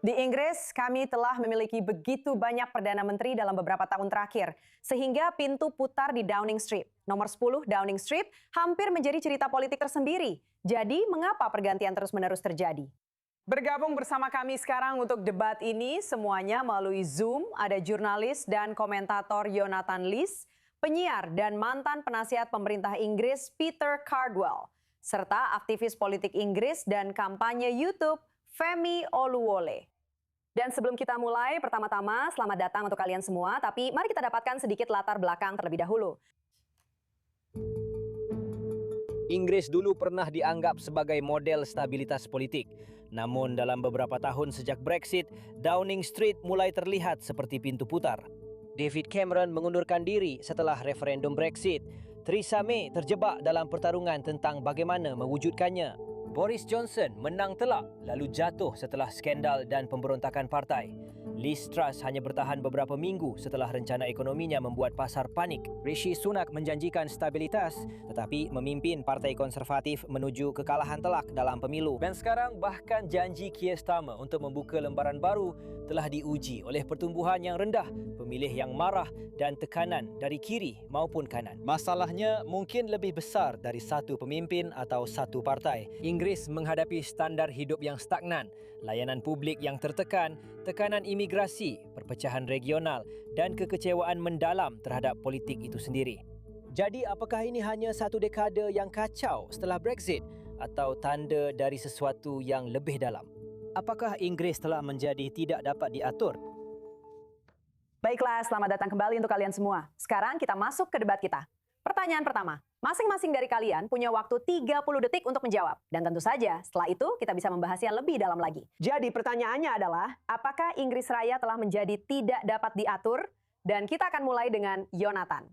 Di Inggris, kami telah memiliki begitu banyak Perdana Menteri dalam beberapa tahun terakhir, sehingga pintu putar di Downing Street. Nomor 10 Downing Street hampir menjadi cerita politik tersendiri. Jadi, mengapa pergantian terus-menerus terjadi? Bergabung bersama kami sekarang untuk debat ini, semuanya melalui Zoom, ada jurnalis dan komentator Jonathan Lees, penyiar dan mantan penasihat pemerintah Inggris Peter Cardwell, serta aktivis politik Inggris dan kampanye YouTube Femi Oluwole. Dan sebelum kita mulai, pertama-tama selamat datang untuk kalian semua, tapi mari kita dapatkan sedikit latar belakang terlebih dahulu. Inggris dulu pernah dianggap sebagai model stabilitas politik. Namun dalam beberapa tahun sejak Brexit, Downing Street mulai terlihat seperti pintu putar. David Cameron mengundurkan diri setelah referendum Brexit. Theresa May terjebak dalam pertarungan tentang bagaimana mewujudkannya. Boris Johnson menang telak lalu jatuh setelah skandal dan pemberontakan partai. Liz Truss hanya bertahan beberapa minggu setelah rencana ekonominya membuat pasar panik. Rishi Sunak menjanjikan stabilitas tetapi memimpin Partai Konservatif menuju kekalahan telak dalam pemilu. Dan sekarang bahkan janji Keir Starmer untuk membuka lembaran baru telah diuji oleh pertumbuhan yang rendah, pemilih yang marah dan tekanan dari kiri maupun kanan. Masalahnya mungkin lebih besar dari satu pemimpin atau satu partai. Inggris menghadapi standar hidup yang stagnan, layanan publik yang tertekan, tekanan imigrasi, perpecahan regional dan kekecewaan mendalam terhadap politik itu sendiri. Jadi apakah ini hanya satu dekade yang kacau setelah Brexit atau tanda dari sesuatu yang lebih dalam? Apakah Inggris telah menjadi tidak dapat diatur? Baiklah, selamat datang kembali untuk kalian semua. Sekarang kita masuk ke debat kita. Pertanyaan pertama, masing-masing dari kalian punya waktu 30 detik untuk menjawab. Dan tentu saja, setelah itu kita bisa membahasnya lebih dalam lagi. Jadi pertanyaannya adalah, apakah Inggris Raya telah menjadi tidak dapat diatur? Dan kita akan mulai dengan Jonathan.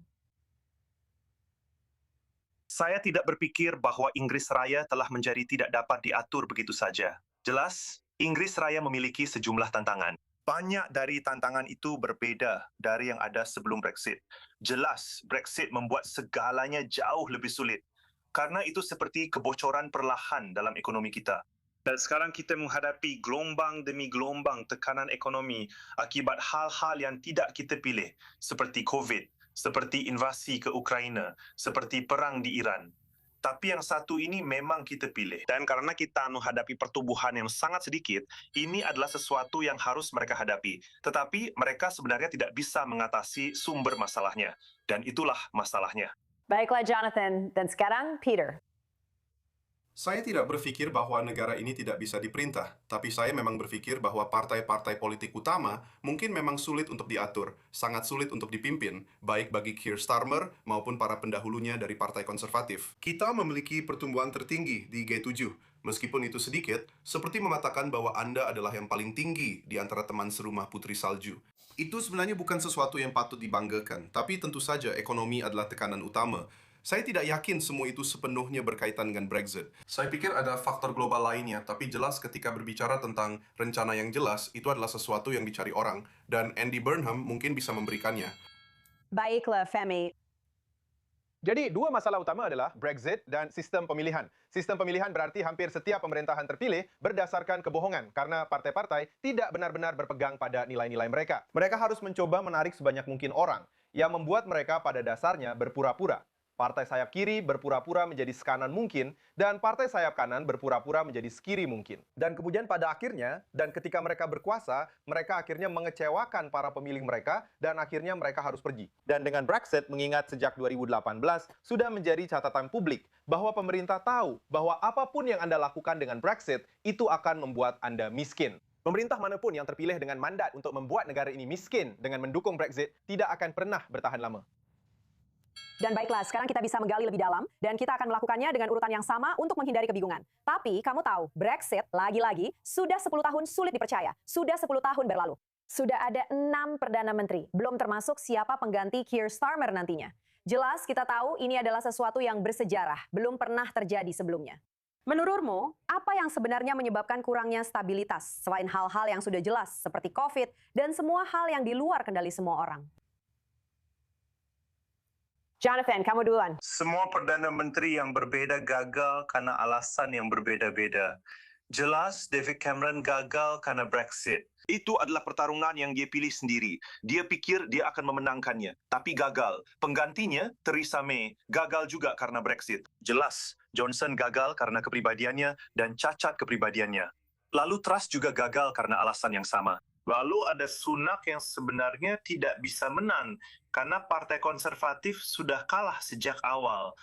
Saya tidak berpikir bahwa Inggris Raya telah menjadi tidak dapat diatur begitu saja. Jelas, Inggris Raya memiliki sejumlah tantangan. Banyak dari tantangan itu berbeda dari yang ada sebelum Brexit. Jelas, Brexit membuat segalanya jauh lebih sulit. Karena itu seperti kebocoran perlahan dalam ekonomi kita. Dan sekarang kita menghadapi gelombang demi gelombang tekanan ekonomi akibat hal-hal yang tidak kita pilih, seperti COVID, seperti invasi ke Ukraina, seperti perang di Iran. Tapi yang satu ini memang kita pilih. Dan karena kita menghadapi pertumbuhan yang sangat sedikit, ini adalah sesuatu yang harus mereka hadapi. Tetapi mereka sebenarnya tidak bisa mengatasi sumber masalahnya. Dan itulah masalahnya. Baiklah Jonathan, dan sekarang Peter. Saya tidak berpikir bahwa negara ini tidak bisa diperintah, tapi saya memang berpikir bahwa partai-partai politik utama mungkin memang sulit untuk diatur, sangat sulit untuk dipimpin, baik bagi Keir Starmer maupun para pendahulunya dari Partai Konservatif. Kita memiliki pertumbuhan tertinggi di G7, meskipun itu sedikit, seperti mengatakan bahwa Anda adalah yang paling tinggi di antara teman serumah Putri Salju. Itu sebenarnya bukan sesuatu yang patut dibanggakan, tapi tentu saja ekonomi adalah tekanan utama. Saya tidak yakin semua itu sepenuhnya berkaitan dengan Brexit. Saya pikir ada faktor global lainnya, tapi jelas ketika berbicara tentang rencana yang jelas, itu adalah sesuatu yang dicari orang, dan Andy Burnham mungkin bisa memberikannya. Baiklah Femi. Jadi dua masalah utama adalah Brexit dan sistem pemilihan. Sistem pemilihan berarti hampir setiap pemerintahan terpilih berdasarkan kebohongan karena partai-partai tidak benar-benar berpegang pada nilai-nilai mereka. Mereka harus mencoba menarik sebanyak mungkin orang yang membuat mereka pada dasarnya berpura-pura. Partai sayap kiri berpura-pura menjadi sekanan mungkin, dan partai sayap kanan berpura-pura menjadi sekiri mungkin. Dan kemudian pada akhirnya, dan ketika mereka berkuasa, mereka akhirnya mengecewakan para pemilih mereka, dan akhirnya mereka harus pergi. Dan dengan Brexit, mengingat sejak 2018, sudah menjadi catatan publik bahwa pemerintah tahu bahwa apapun yang Anda lakukan dengan Brexit, itu akan membuat Anda miskin. Pemerintah manapun yang terpilih dengan mandat untuk membuat negara ini miskin dengan mendukung Brexit, tidak akan pernah bertahan lama. Dan baiklah, sekarang kita bisa menggali lebih dalam dan kita akan melakukannya dengan urutan yang sama untuk menghindari kebingungan. Tapi kamu tahu, Brexit lagi-lagi sudah 10 tahun sulit dipercaya. Sudah 10 tahun berlalu. Sudah ada 6 Perdana Menteri, belum termasuk siapa pengganti Keir Starmer nantinya. Jelas kita tahu ini adalah sesuatu yang bersejarah, belum pernah terjadi sebelumnya. Menurutmu, apa yang sebenarnya menyebabkan kurangnya stabilitas selain hal-hal yang sudah jelas seperti COVID dan semua hal yang di luar kendali semua orang? Jonathan, kamu duluan. Semua Perdana Menteri yang berbeda gagal karena alasan yang berbeda-beda. Jelas David Cameron gagal karena Brexit. Itu adalah pertarungan yang dia pilih sendiri. Dia pikir dia akan memenangkannya, tapi gagal. Penggantinya, Theresa May, gagal juga karena Brexit. Jelas, Johnson gagal karena kepribadiannya dan cacat kepribadiannya. Lalu Truss juga gagal karena alasan yang sama. Lalu ada Sunak yang sebenarnya tidak bisa menang karena Partai Konservatif sudah kalah sejak awal.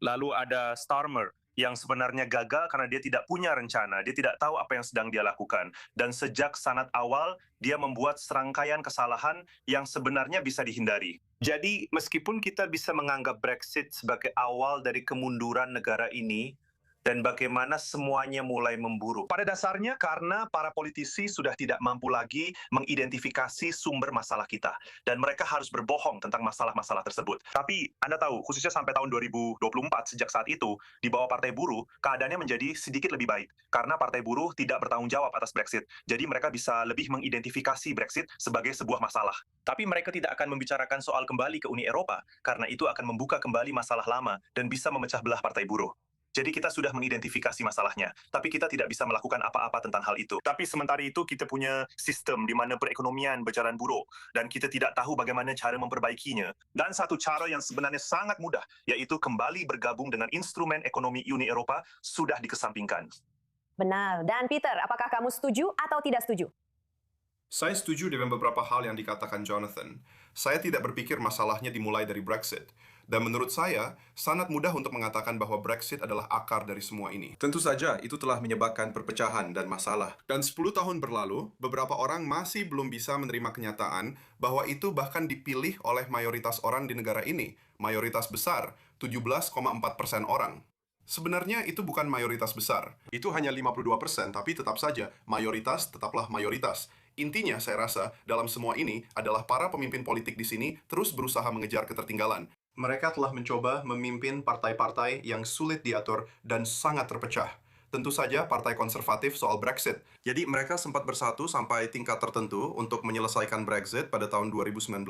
Lalu ada Starmer yang sebenarnya gagal karena dia tidak punya rencana, dia tidak tahu apa yang sedang dia lakukan. Dan sejak sangat awal, dia membuat serangkaian kesalahan yang sebenarnya bisa dihindari. Jadi, meskipun kita bisa menganggap Brexit sebagai awal dari kemunduran negara ini, dan bagaimana semuanya mulai memburuk. Pada dasarnya karena para politisi sudah tidak mampu lagi mengidentifikasi sumber masalah kita. Dan mereka harus berbohong tentang masalah-masalah tersebut. Tapi Anda tahu, khususnya sampai tahun 2024, sejak saat itu, di bawah Partai Buruh, keadaannya menjadi sedikit lebih baik. Karena Partai Buruh tidak bertanggung jawab atas Brexit. Jadi mereka bisa lebih mengidentifikasi Brexit sebagai sebuah masalah. Tapi mereka tidak akan membicarakan soal kembali ke Uni Eropa, karena itu akan membuka kembali masalah lama dan bisa memecah belah Partai Buruh. Jadi kita sudah mengidentifikasi masalahnya, tapi kita tidak bisa melakukan apa-apa tentang hal itu. Tapi sementara itu kita punya sistem di mana perekonomian berjalan buruk, dan kita tidak tahu bagaimana cara memperbaikinya. Dan satu cara yang sebenarnya sangat mudah, yaitu kembali bergabung dengan instrumen ekonomi Uni Eropa, sudah dikesampingkan. Benar. Dan Peter, apakah kamu setuju atau tidak setuju? Saya setuju dengan beberapa hal yang dikatakan Jonathan. Saya tidak berpikir masalahnya dimulai dari Brexit. Dan menurut saya, sangat mudah untuk mengatakan bahwa Brexit adalah akar dari semua ini. Tentu saja, itu telah menyebabkan perpecahan dan masalah. Dan 10 tahun berlalu, beberapa orang masih belum bisa menerima kenyataan bahwa itu bahkan dipilih oleh mayoritas orang di negara ini. Mayoritas besar, 17,4% orang. Sebenarnya itu bukan mayoritas besar. Itu hanya 52%, tapi tetap saja, mayoritas tetaplah mayoritas. Intinya, saya rasa, dalam semua ini adalah para pemimpin politik di sini terus berusaha mengejar ketertinggalan. Mereka telah mencoba memimpin partai-partai yang sulit diatur dan sangat terpecah. Tentu saja partai konservatif soal Brexit. Jadi mereka sempat bersatu sampai tingkat tertentu untuk menyelesaikan Brexit pada tahun 2019.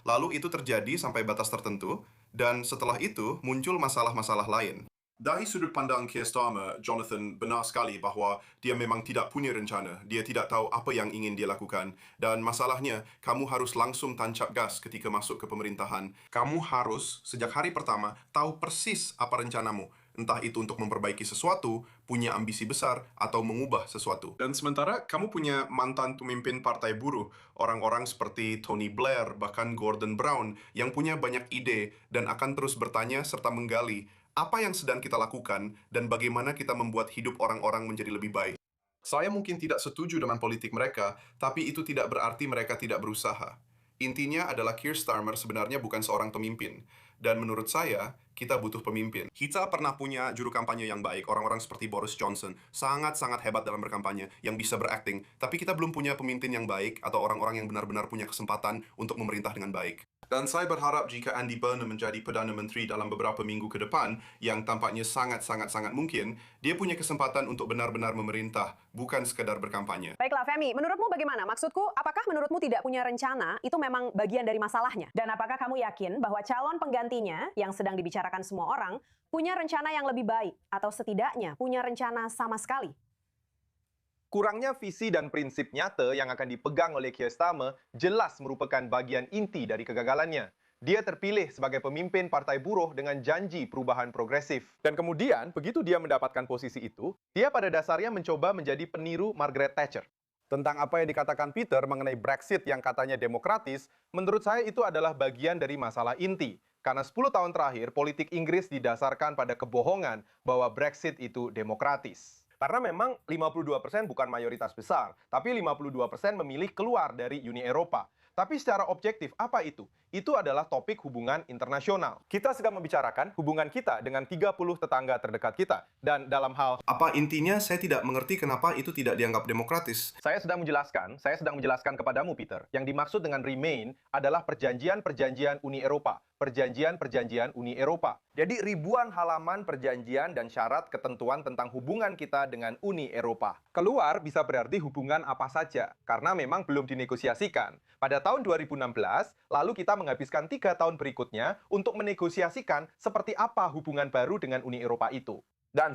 Lalu itu terjadi sampai batas tertentu. Dan setelah itu muncul masalah-masalah lain. Dari sudut pandang Keir Starmer, Jonathan benar sekali bahwa dia memang tidak punya rencana. Dia tidak tahu apa yang ingin dia lakukan. Dan masalahnya, kamu harus langsung tancap gas ketika masuk ke pemerintahan. Kamu harus, sejak hari pertama, tahu persis apa rencanamu. Entah itu untuk memperbaiki sesuatu, punya ambisi besar, atau mengubah sesuatu. Dan sementara kamu punya mantan pemimpin partai buruh, orang-orang seperti Tony Blair, bahkan Gordon Brown, yang punya banyak ide dan akan terus bertanya serta menggali apa yang sedang kita lakukan dan bagaimana kita membuat hidup orang-orang menjadi lebih baik. Saya mungkin tidak setuju dengan politik mereka, tapi itu tidak berarti mereka tidak berusaha. Intinya adalah Keir Starmer sebenarnya bukan seorang pemimpin. Dan menurut saya, kita butuh pemimpin. Kita pernah punya juru kampanye yang baik, orang-orang seperti Boris Johnson, sangat-sangat hebat dalam berkampanye, yang bisa berakting, tapi kita belum punya pemimpin yang baik atau orang-orang yang benar-benar punya kesempatan untuk memerintah dengan baik. Dan saya berharap jika Andy Burnham menjadi Perdana Menteri dalam beberapa minggu ke depan, yang tampaknya sangat-sangat mungkin, dia punya kesempatan untuk benar-benar memerintah, bukan sekadar berkampanye. Baiklah, Femi, menurutmu bagaimana? Maksudku, apakah menurutmu tidak punya rencana itu memang bagian dari masalahnya? Dan apakah kamu yakin bahwa calon penggantinya yang sedang dibicarakan semua orang punya rencana yang lebih baik atau setidaknya punya rencana sama sekali? Kurangnya visi dan prinsip nyata yang akan dipegang oleh Keir Starmer jelas merupakan bagian inti dari kegagalannya. Dia terpilih sebagai pemimpin Partai Buruh dengan janji perubahan progresif. Dan kemudian, begitu dia mendapatkan posisi itu, dia pada dasarnya mencoba menjadi peniru Margaret Thatcher. Tentang apa yang dikatakan Peter mengenai Brexit yang katanya demokratis, menurut saya itu adalah bagian dari masalah inti. Karena 10 tahun terakhir, politik Inggris didasarkan pada kebohongan bahwa Brexit itu demokratis. Karena memang 52% bukan mayoritas besar, tapi 52% memilih keluar dari Uni Eropa. Tapi secara objektif, apa itu? Itu adalah topik hubungan internasional. Kita sedang membicarakan hubungan kita dengan 30 tetangga terdekat kita. Dan dalam hal... Apa intinya saya tidak mengerti kenapa itu tidak dianggap demokratis? Saya sedang menjelaskan kepadamu, Peter. Yang dimaksud dengan Remain adalah perjanjian-perjanjian Uni Eropa. Perjanjian-perjanjian Uni Eropa. Jadi ribuan halaman perjanjian dan syarat ketentuan tentang hubungan kita dengan Uni Eropa. Keluar bisa berarti hubungan apa saja, karena memang belum dinegosiasikan. Pada tahun 2016, lalu kita menghabiskan 3 tahun berikutnya untuk menegosiasikan seperti apa hubungan baru dengan Uni Eropa itu. Dan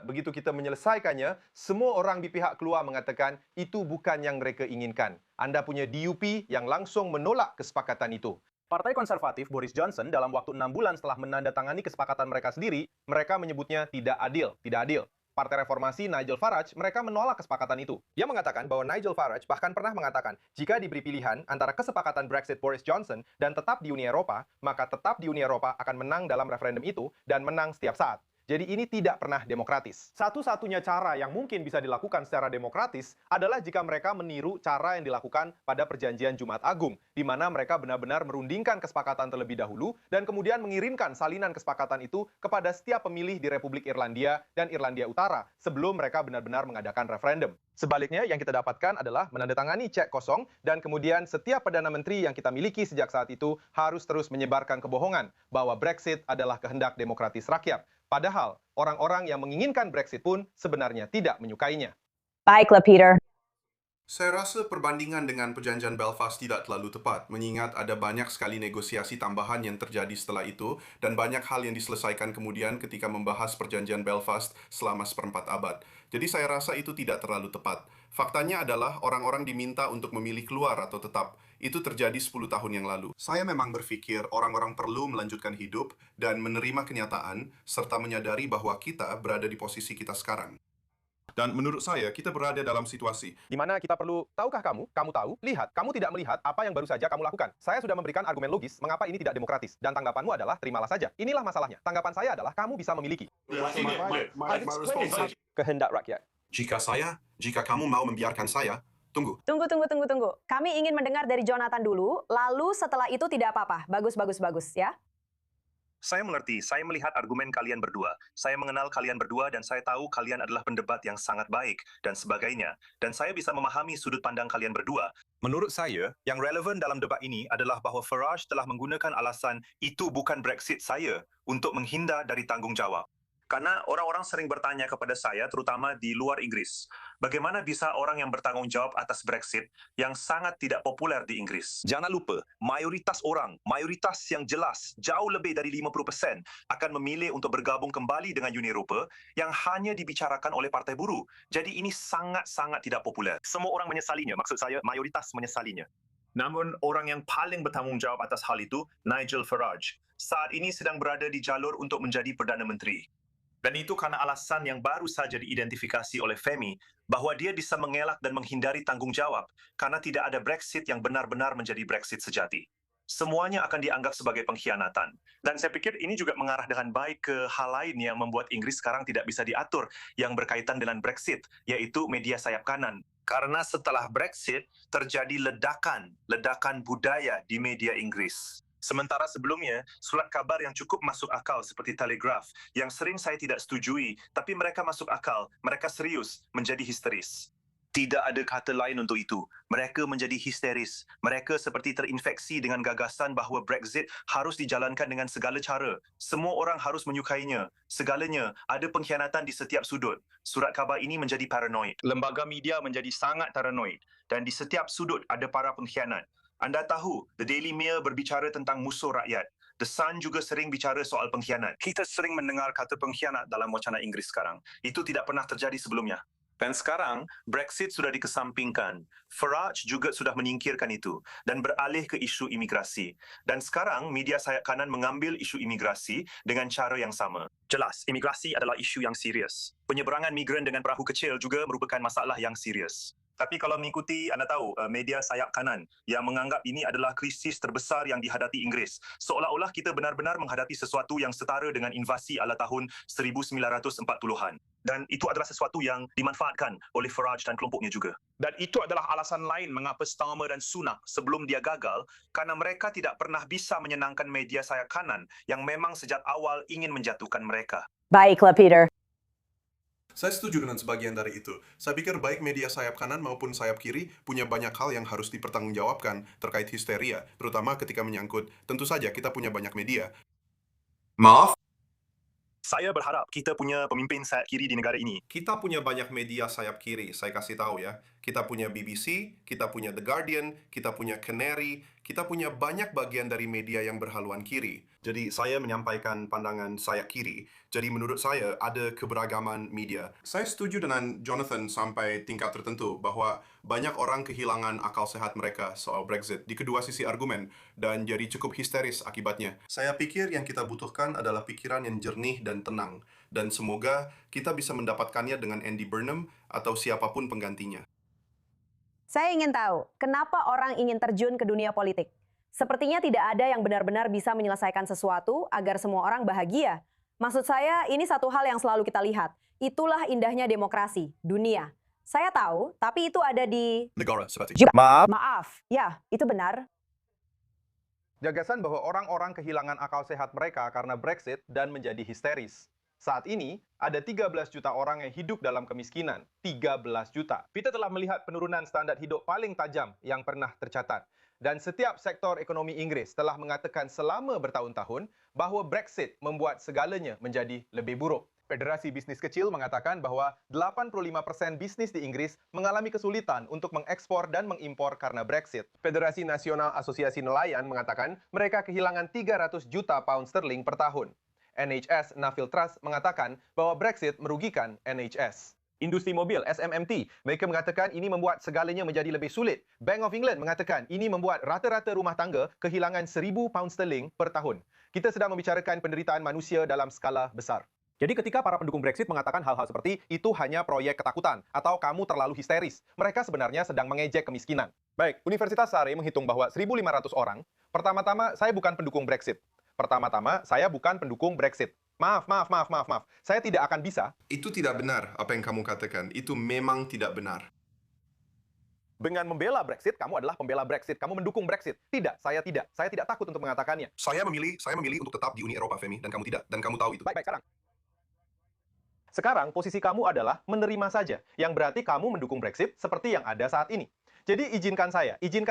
begitu kita menyelesaikannya, semua orang di pihak keluar mengatakan itu bukan yang mereka inginkan. Anda punya DUP yang langsung menolak kesepakatan itu. Partai Konservatif Boris Johnson dalam waktu 6 bulan setelah menandatangani kesepakatan mereka sendiri, mereka menyebutnya tidak adil, tidak adil. Partai Reformasi Nigel Farage, mereka menolak kesepakatan itu. Dia mengatakan bahwa Nigel Farage bahkan pernah mengatakan, jika diberi pilihan antara kesepakatan Brexit Boris Johnson dan tetap di Uni Eropa, maka tetap di Uni Eropa akan menang dalam referendum itu dan menang setiap saat. Jadi ini tidak pernah demokratis. Satu-satunya cara yang mungkin bisa dilakukan secara demokratis adalah jika mereka meniru cara yang dilakukan pada perjanjian Jumat Agung, di mana mereka benar-benar merundingkan kesepakatan terlebih dahulu dan kemudian mengirimkan salinan kesepakatan itu kepada setiap pemilih di Republik Irlandia dan Irlandia Utara sebelum mereka benar-benar mengadakan referendum. Sebaliknya, yang kita dapatkan adalah menandatangani cek kosong dan kemudian setiap Perdana Menteri yang kita miliki sejak saat itu harus terus menyebarkan kebohongan bahwa Brexit adalah kehendak demokratis rakyat. Padahal, orang-orang yang menginginkan Brexit pun sebenarnya tidak menyukainya. Baiklah, Peter. Saya rasa perbandingan dengan perjanjian Belfast tidak terlalu tepat, mengingat ada banyak sekali negosiasi tambahan yang terjadi setelah itu dan banyak hal yang diselesaikan kemudian ketika membahas perjanjian Belfast selama seperempat abad. Jadi saya rasa itu tidak terlalu tepat. Faktanya adalah orang-orang diminta untuk memilih keluar atau tetap. Itu terjadi 10 tahun yang lalu. Saya memang berpikir orang-orang perlu melanjutkan hidup dan menerima kenyataan serta menyadari bahwa kita berada di posisi kita sekarang. Dan menurut saya, kita berada dalam situasi Di mana kita perlu, tahukah kamu tahu, lihat, kamu tidak melihat apa yang baru saja kamu lakukan. Saya sudah memberikan argumen logis mengapa ini tidak demokratis. Dan tanggapanmu adalah, terimalah saja. Inilah masalahnya. Tanggapan saya adalah, kamu bisa memiliki kehendak rakyat. Jika kamu mau membiarkan saya, tunggu. Tunggu. Kami ingin mendengar dari Jonathan dulu, lalu setelah itu tidak apa-apa. Bagus ya. Saya mengerti, saya melihat argumen kalian berdua. Saya mengenal kalian berdua dan saya tahu kalian adalah pendebat yang sangat baik dan sebagainya. Dan saya bisa memahami sudut pandang kalian berdua. Menurut saya, yang relevan dalam debat ini adalah bahawa Farage telah menggunakan alasan itu bukan Brexit saya untuk menghindar dari tanggungjawab. Karena orang-orang sering bertanya kepada saya, terutama di luar Inggris, bagaimana bisa orang yang bertanggung jawab atas Brexit yang sangat tidak populer di Inggris? Jangan lupa, mayoritas yang jelas, jauh lebih dari 50% akan memilih untuk bergabung kembali dengan Uni Eropa yang hanya dibicarakan oleh Partai Buruh. Jadi ini sangat-sangat tidak populer. Semua orang menyesalinya, maksud saya mayoritas menyesalinya. Namun orang yang paling bertanggung jawab atas hal itu, Nigel Farage, saat ini sedang berada di jalur untuk menjadi Perdana Menteri. Dan itu karena alasan yang baru saja diidentifikasi oleh Femi, bahwa dia bisa mengelak dan menghindari tanggung jawab karena tidak ada Brexit yang benar-benar menjadi Brexit sejati. Semuanya akan dianggap sebagai pengkhianatan. Dan saya pikir ini juga mengarah dengan baik ke hal lain yang membuat Inggris sekarang tidak bisa diatur yang berkaitan dengan Brexit, yaitu media sayap kanan. Karena setelah Brexit, terjadi ledakan budaya di media Inggris. Sementara sebelumnya, surat kabar yang cukup masuk akal seperti Telegraph, yang sering saya tidak setujui, tapi mereka masuk akal, mereka serius, menjadi histeris. Tidak ada kata lain untuk itu. Mereka menjadi histeris. Mereka seperti terinfeksi dengan gagasan bahawa Brexit harus dijalankan dengan segala cara. Semua orang harus menyukainya. Segalanya, ada pengkhianatan di setiap sudut. Surat kabar ini menjadi paranoid. Lembaga media menjadi sangat paranoid. Dan di setiap sudut ada para pengkhianat. Anda tahu, The Daily Mail berbicara tentang musuh rakyat. The Sun juga sering bicara soal pengkhianat. Kita sering mendengar kata pengkhianat dalam wacana Inggris sekarang. Itu tidak pernah terjadi sebelumnya. Dan sekarang, Brexit sudah dikesampingkan. Farage juga sudah menyingkirkan itu dan beralih ke isu imigrasi. Dan sekarang, media sayap kanan mengambil isu imigrasi dengan cara yang sama. Jelas, imigrasi adalah isu yang serius. Penyeberangan migran dengan perahu kecil juga merupakan masalah yang serius. Tapi kalau mengikuti, anda tahu, media sayap kanan yang menganggap ini adalah krisis terbesar yang dihadapi Inggris. Seolah-olah kita benar-benar menghadapi sesuatu yang setara dengan invasi ala tahun 1940-an. Dan itu adalah sesuatu yang dimanfaatkan oleh Farage dan kelompoknya juga. Dan itu adalah alasan lain mengapa Starmer dan Sunak sebelum dia gagal, karena mereka tidak pernah bisa menyenangkan media sayap kanan yang memang sejak awal ingin menjatuhkan mereka. Baiklah, Peter. Saya setuju dengan sebagian dari itu. Saya pikir baik media sayap kanan maupun sayap kiri punya banyak hal yang harus dipertanggungjawabkan terkait histeria, terutama ketika menyangkut, tentu saja kita punya banyak media. Maaf? Saya berharap kita punya pemimpin sayap kiri di negara ini. Kita punya banyak media sayap kiri, saya kasih tahu ya. Kita punya BBC, kita punya The Guardian, kita punya Canary, kita punya banyak bagian dari media yang berhaluan kiri. Jadi saya menyampaikan pandangan saya kiri. Jadi menurut saya ada keberagaman media. Saya setuju dengan Jonathan sampai tingkat tertentu bahwa banyak orang kehilangan akal sehat mereka soal Brexit di kedua sisi argumen dan jadi cukup histeris akibatnya. Saya pikir yang kita butuhkan adalah pikiran yang jernih dan tenang. Dan semoga kita bisa mendapatkannya dengan Andy Burnham atau siapapun penggantinya. Saya ingin tahu, kenapa orang ingin terjun ke dunia politik? Sepertinya tidak ada yang benar-benar bisa menyelesaikan sesuatu agar semua orang bahagia. Maksud saya, ini satu hal yang selalu kita lihat. Itulah indahnya demokrasi, dunia. Saya tahu, tapi itu ada di... Negara seperti Maaf, ya, itu benar. Gagasan bahwa orang-orang kehilangan akal sehat mereka karena Brexit dan menjadi histeris. Saat ini, ada 13 juta orang yang hidup dalam kemiskinan. 13 juta. Kita telah melihat penurunan standar hidup paling tajam yang pernah tercatat. Dan setiap sektor ekonomi Inggris telah mengatakan selama bertahun-tahun bahawa Brexit membuat segalanya menjadi lebih buruk. Federasi Bisnis Kecil mengatakan bahawa 85% bisnis di Inggris mengalami kesulitan untuk mengekspor dan mengimpor karena Brexit. Federasi Nasional Asosiasi Nelayan mengatakan mereka kehilangan 300 juta pound sterling per tahun. NHS Nuffield Trust mengatakan bahwa Brexit merugikan NHS. Industri mobil SMMT, mereka mengatakan ini membuat segalanya menjadi lebih sulit. Bank of England mengatakan ini membuat rata-rata rumah tangga kehilangan 1,000 pound sterling per tahun. Kita sedang membicarakan penderitaan manusia dalam skala besar. Jadi ketika para pendukung Brexit mengatakan hal-hal seperti itu hanya proyek ketakutan atau kamu terlalu histeris, mereka sebenarnya sedang mengejek kemiskinan. Baik, Universitas Surrey menghitung bahwa 1.500 orang, pertama-tama saya bukan pendukung Brexit. Pertama-tama, saya bukan pendukung Brexit. Maaf. Saya tidak akan bisa. Itu tidak benar apa yang kamu katakan. Itu memang tidak benar. Dengan membela Brexit, kamu adalah pembela Brexit. Kamu mendukung Brexit. Tidak, saya tidak. Saya tidak takut untuk mengatakannya. Saya memilih untuk tetap di Uni Eropa, Femi, dan kamu tidak. Dan kamu tahu itu. Baik, sekarang. Sekarang, posisi kamu adalah menerima saja. Yang berarti kamu mendukung Brexit seperti yang ada saat ini. Jadi, izinkan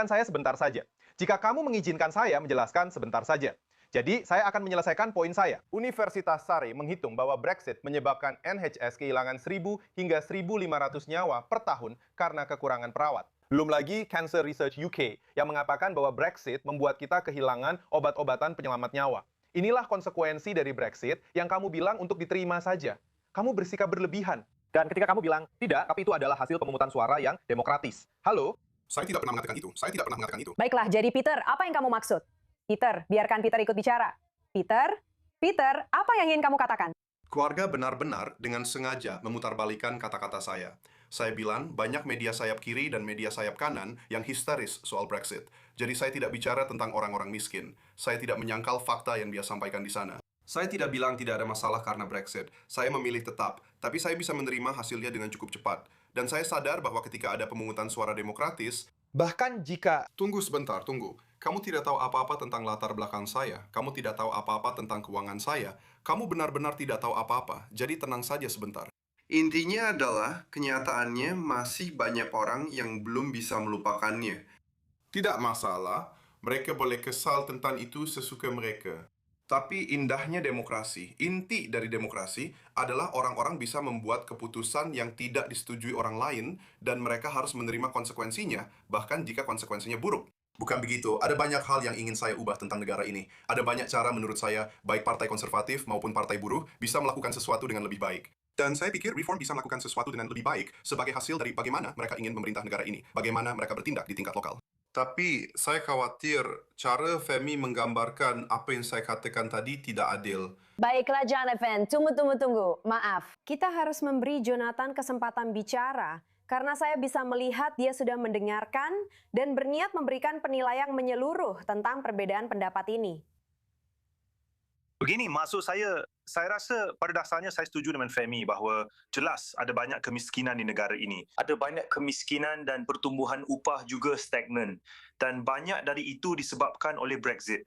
saya sebentar saja. Jika kamu mengizinkan saya menjelaskan sebentar saja. Jadi, saya akan menyelesaikan poin saya. Universitas Surrey menghitung bahwa Brexit menyebabkan NHS kehilangan 1.000 hingga 1.500 nyawa per tahun karena kekurangan perawat. Belum lagi Cancer Research UK yang mengatakan bahwa Brexit membuat kita kehilangan obat-obatan penyelamat nyawa. Inilah konsekuensi dari Brexit yang kamu bilang untuk diterima saja. Kamu bersikap berlebihan. Dan ketika kamu bilang, tidak, tapi itu adalah hasil pemungutan suara yang demokratis. Halo? Saya tidak pernah mengatakan itu. Baiklah, jadi Peter, apa yang kamu maksud? Peter, biarkan Peter ikut bicara. Peter, apa yang ingin kamu katakan? Keluarga benar-benar dengan sengaja memutarbalikkan kata-kata saya. Saya bilang banyak media sayap kiri dan media sayap kanan yang histeris soal Brexit. Jadi saya tidak bicara tentang orang-orang miskin. Saya tidak menyangkal fakta yang dia sampaikan di sana. Saya tidak bilang tidak ada masalah karena Brexit. Saya memilih tetap, tapi saya bisa menerima hasilnya dengan cukup cepat. Dan saya sadar bahwa ketika ada pemungutan suara demokratis, Bahkan jika... Tunggu sebentar. Kamu tidak tahu apa-apa tentang latar belakang saya. Kamu tidak tahu apa-apa tentang keuangan saya. Kamu benar-benar tidak tahu apa-apa. Jadi tenang saja sebentar. Intinya adalah, kenyataannya masih banyak orang yang belum bisa melupakannya. Tidak masalah, mereka boleh kesal tentang itu sesuka mereka. Tapi indahnya demokrasi, inti dari demokrasi adalah orang-orang bisa membuat keputusan yang tidak disetujui orang lain dan mereka harus menerima konsekuensinya, bahkan jika konsekuensinya buruk. Bukan begitu, ada banyak hal yang ingin saya ubah tentang negara ini. Ada banyak cara menurut saya, baik partai konservatif maupun partai buruh bisa melakukan sesuatu dengan lebih baik. Dan saya pikir Reform bisa melakukan sesuatu dengan lebih baik sebagai hasil dari bagaimana mereka ingin memerintah negara ini, bagaimana mereka bertindak di tingkat lokal. Tapi saya khawatir cara Femi menggambarkan apa yang saya katakan tadi tidak adil. Baiklah Jonathan, tunggu. Maaf, kita harus memberi Jonathan kesempatan bicara karena saya bisa melihat dia sudah mendengarkan dan berniat memberikan penilaian menyeluruh tentang perbedaan pendapat ini. Begini, maksud saya rasa pada dasarnya saya setuju dengan Femi bahawa jelas ada banyak kemiskinan di negara ini. Ada banyak kemiskinan dan pertumbuhan upah juga stagnan. Dan banyak dari itu disebabkan oleh Brexit.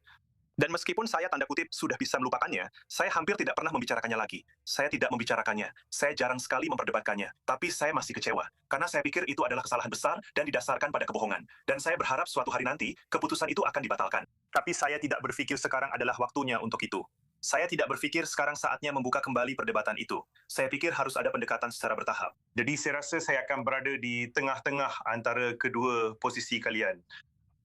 Dan meskipun saya tanda kutip sudah bisa melupakannya, saya hampir tidak pernah membicarakannya lagi. Saya tidak membicarakannya. Saya jarang sekali memperdebatkannya. Tapi saya masih kecewa. Karena saya pikir itu adalah kesalahan besar dan didasarkan pada kebohongan. Dan saya berharap suatu hari nanti, keputusan itu akan dibatalkan. Tapi saya tidak berpikir sekarang adalah waktunya untuk itu. Saya tidak berpikir sekarang saatnya membuka kembali perdebatan itu. Saya pikir harus ada pendekatan secara bertahap. Jadi saya rasa saya akan berada di tengah-tengah antara kedua posisi kalian.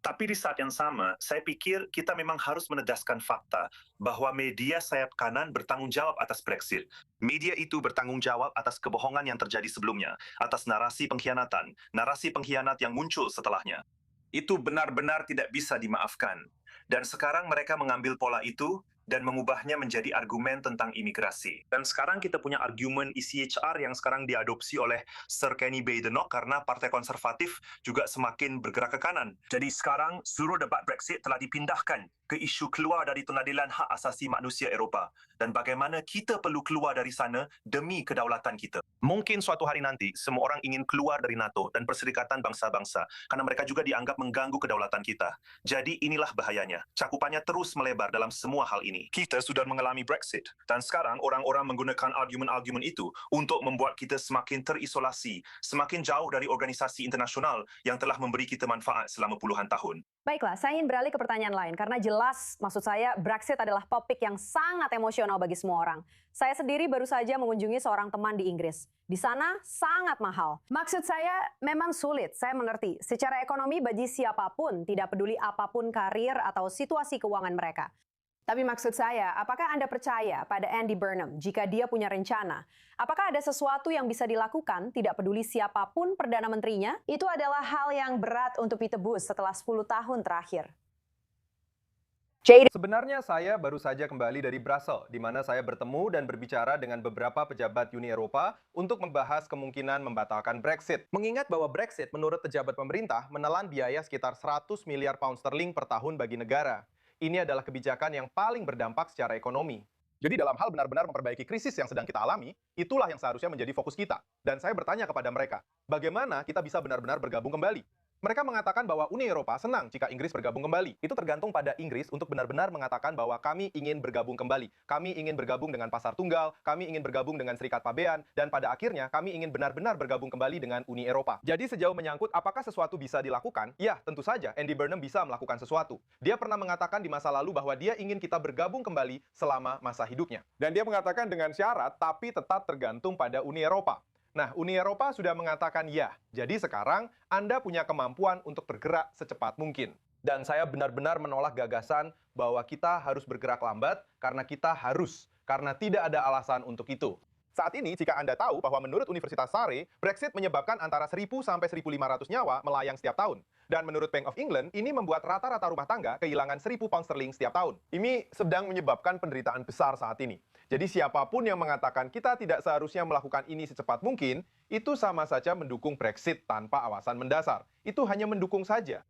Tapi di saat yang sama, saya pikir kita memang harus menedaskan fakta bahwa media sayap kanan bertanggung jawab atas Brexit. Media itu bertanggung jawab atas kebohongan yang terjadi sebelumnya, atas narasi pengkhianat yang muncul setelahnya. Itu benar-benar tidak bisa dimaafkan. Dan sekarang mereka mengambil pola itu dan mengubahnya menjadi argumen tentang imigrasi. Dan sekarang kita punya argumen ECHR yang sekarang diadopsi oleh Sir Kenny Badenoch karena Partai Konservatif juga semakin bergerak ke kanan. Jadi sekarang seluruh debat Brexit telah dipindahkan ke isu keluar dari Pengadilan Hak Asasi Manusia Eropah dan bagaimana kita perlu keluar dari sana demi kedaulatan kita. Mungkin suatu hari nanti semua orang ingin keluar dari NATO dan Perserikatan Bangsa-Bangsa karena mereka juga dianggap mengganggu kedaulatan kita. Jadi inilah bahayanya. Cakupannya terus melebar dalam semua hal ini. Kita sudah mengalami Brexit dan sekarang orang-orang menggunakan argumen-argumen itu untuk membuat kita semakin terisolasi, semakin jauh dari organisasi internasional yang telah memberi kita manfaat selama puluhan tahun. Baiklah, saya ingin beralih ke pertanyaan lain karena jelas maksud saya Brexit adalah topik yang sangat emosional bagi semua orang. Saya sendiri baru saja mengunjungi seorang teman di Inggris. Di sana sangat mahal. Maksud saya memang sulit, saya mengerti. Secara ekonomi bagi siapapun, tidak peduli apapun karir atau situasi keuangan mereka. Tapi maksud saya, apakah Anda percaya pada Andy Burnham jika dia punya rencana? Apakah ada sesuatu yang bisa dilakukan, tidak peduli siapapun Perdana Menterinya? Itu adalah hal yang berat untuk ditebus setelah 10 tahun terakhir. Sebenarnya saya baru saja kembali dari Brussels, di mana saya bertemu dan berbicara dengan beberapa pejabat Uni Eropa untuk membahas kemungkinan membatalkan Brexit. Mengingat bahwa Brexit menurut pejabat pemerintah menelan biaya sekitar 100 miliar pound sterling per tahun bagi negara. Ini adalah kebijakan yang paling berdampak secara ekonomi. Jadi dalam hal benar-benar memperbaiki krisis yang sedang kita alami, itulah yang seharusnya menjadi fokus kita. Dan saya bertanya kepada mereka, bagaimana kita bisa benar-benar bergabung kembali? Mereka mengatakan bahwa Uni Eropa senang jika Inggris bergabung kembali. Itu tergantung pada Inggris untuk benar-benar mengatakan bahwa kami ingin bergabung kembali. Kami ingin bergabung dengan pasar tunggal, kami ingin bergabung dengan Serikat Pabean, dan pada akhirnya kami ingin benar-benar bergabung kembali dengan Uni Eropa. Jadi sejauh menyangkut apakah sesuatu bisa dilakukan, ya tentu saja Andy Burnham bisa melakukan sesuatu. Dia pernah mengatakan di masa lalu bahwa dia ingin kita bergabung kembali selama masa hidupnya. Dan dia mengatakan dengan syarat, tapi tetap tergantung pada Uni Eropa. Nah, Uni Eropa sudah mengatakan ya. Jadi sekarang Anda punya kemampuan untuk bergerak secepat mungkin. Dan saya benar-benar menolak gagasan bahwa kita harus bergerak lambat karena kita harus. Karena tidak ada alasan untuk itu. Saat ini, jika Anda tahu bahwa menurut Universitas Surrey, Brexit menyebabkan antara 1.000 sampai 1.500 nyawa melayang setiap tahun. Dan menurut Bank of England, ini membuat rata-rata rumah tangga kehilangan 1.000 pound sterling setiap tahun. Ini sedang menyebabkan penderitaan besar saat ini. Jadi siapapun yang mengatakan kita tidak seharusnya melakukan ini secepat mungkin, itu sama saja mendukung Brexit tanpa alasan mendasar. Itu hanya mendukung saja.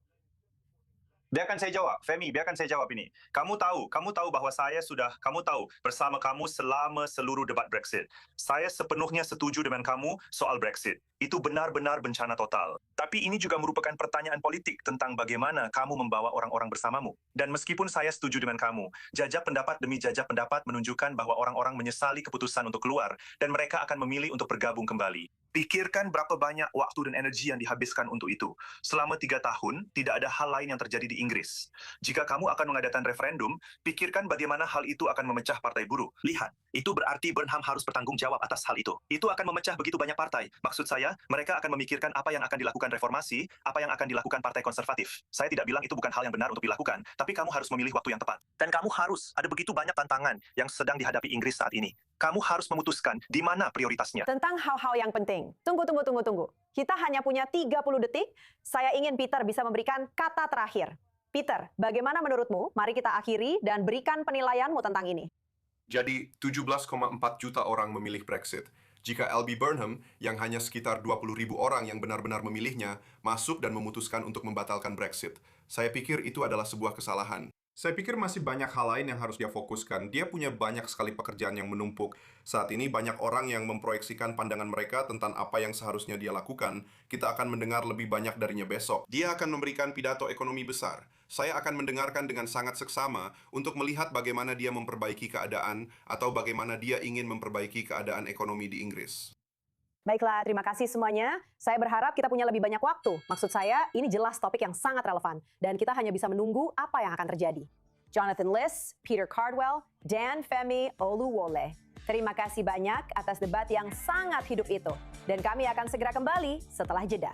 Biarkan saya jawab, Femi, biarkan saya jawab ini. Kamu tahu bahwa kamu tahu bersama kamu selama seluruh debat Brexit. Saya sepenuhnya setuju dengan kamu soal Brexit. Itu benar-benar bencana total. Tapi ini juga merupakan pertanyaan politik tentang bagaimana kamu membawa orang-orang bersamamu. Dan meskipun saya setuju dengan kamu, jajak pendapat demi jajak pendapat menunjukkan bahwa orang-orang menyesali keputusan untuk keluar dan mereka akan memilih untuk bergabung kembali. Pikirkan berapa banyak waktu dan energi yang dihabiskan untuk itu. Selama 3 tahun, tidak ada hal lain yang terjadi di Inggris. Jika kamu akan mengadakan referendum, pikirkan bagaimana hal itu akan memecah partai buruh. Lihat, itu berarti Burnham harus bertanggung jawab atas hal itu. Itu akan memecah begitu banyak partai. Maksud saya, mereka akan memikirkan apa yang akan dilakukan reformasi, apa yang akan dilakukan partai konservatif. Saya tidak bilang itu bukan hal yang benar untuk dilakukan, tapi kamu harus memilih waktu yang tepat. Dan kamu harus, ada begitu banyak tantangan yang sedang dihadapi Inggris saat ini. Kamu harus memutuskan di mana prioritasnya. Tentang hal-hal yang penting. Tunggu. Kita hanya punya 30 detik. Saya ingin Peter bisa memberikan kata terakhir. Peter, bagaimana menurutmu? Mari kita akhiri dan berikan penilaianmu tentang ini. Jadi 17,4 juta orang memilih Brexit. Jika LB Burnham, yang hanya sekitar 20.000 orang yang benar-benar memilihnya, masuk dan memutuskan untuk membatalkan Brexit, saya pikir itu adalah sebuah kesalahan. Saya pikir masih banyak hal lain yang harus dia fokuskan. Dia punya banyak sekali pekerjaan yang menumpuk. Saat ini banyak orang yang memproyeksikan pandangan mereka tentang apa yang seharusnya dia lakukan. Kita akan mendengar lebih banyak darinya besok. Dia akan memberikan pidato ekonomi besar. Saya akan mendengarkan dengan sangat seksama untuk melihat bagaimana dia memperbaiki keadaan atau bagaimana dia ingin memperbaiki keadaan ekonomi di Inggris. Baiklah, terima kasih semuanya. Saya berharap kita punya lebih banyak waktu. Maksud saya, ini jelas topik yang sangat relevan. Dan kita hanya bisa menunggu apa yang akan terjadi. Jonathan Liss, Peter Cardwell, dan Femi Oluwole. Terima kasih banyak atas debat yang sangat hidup itu. Dan kami akan segera kembali setelah jeda.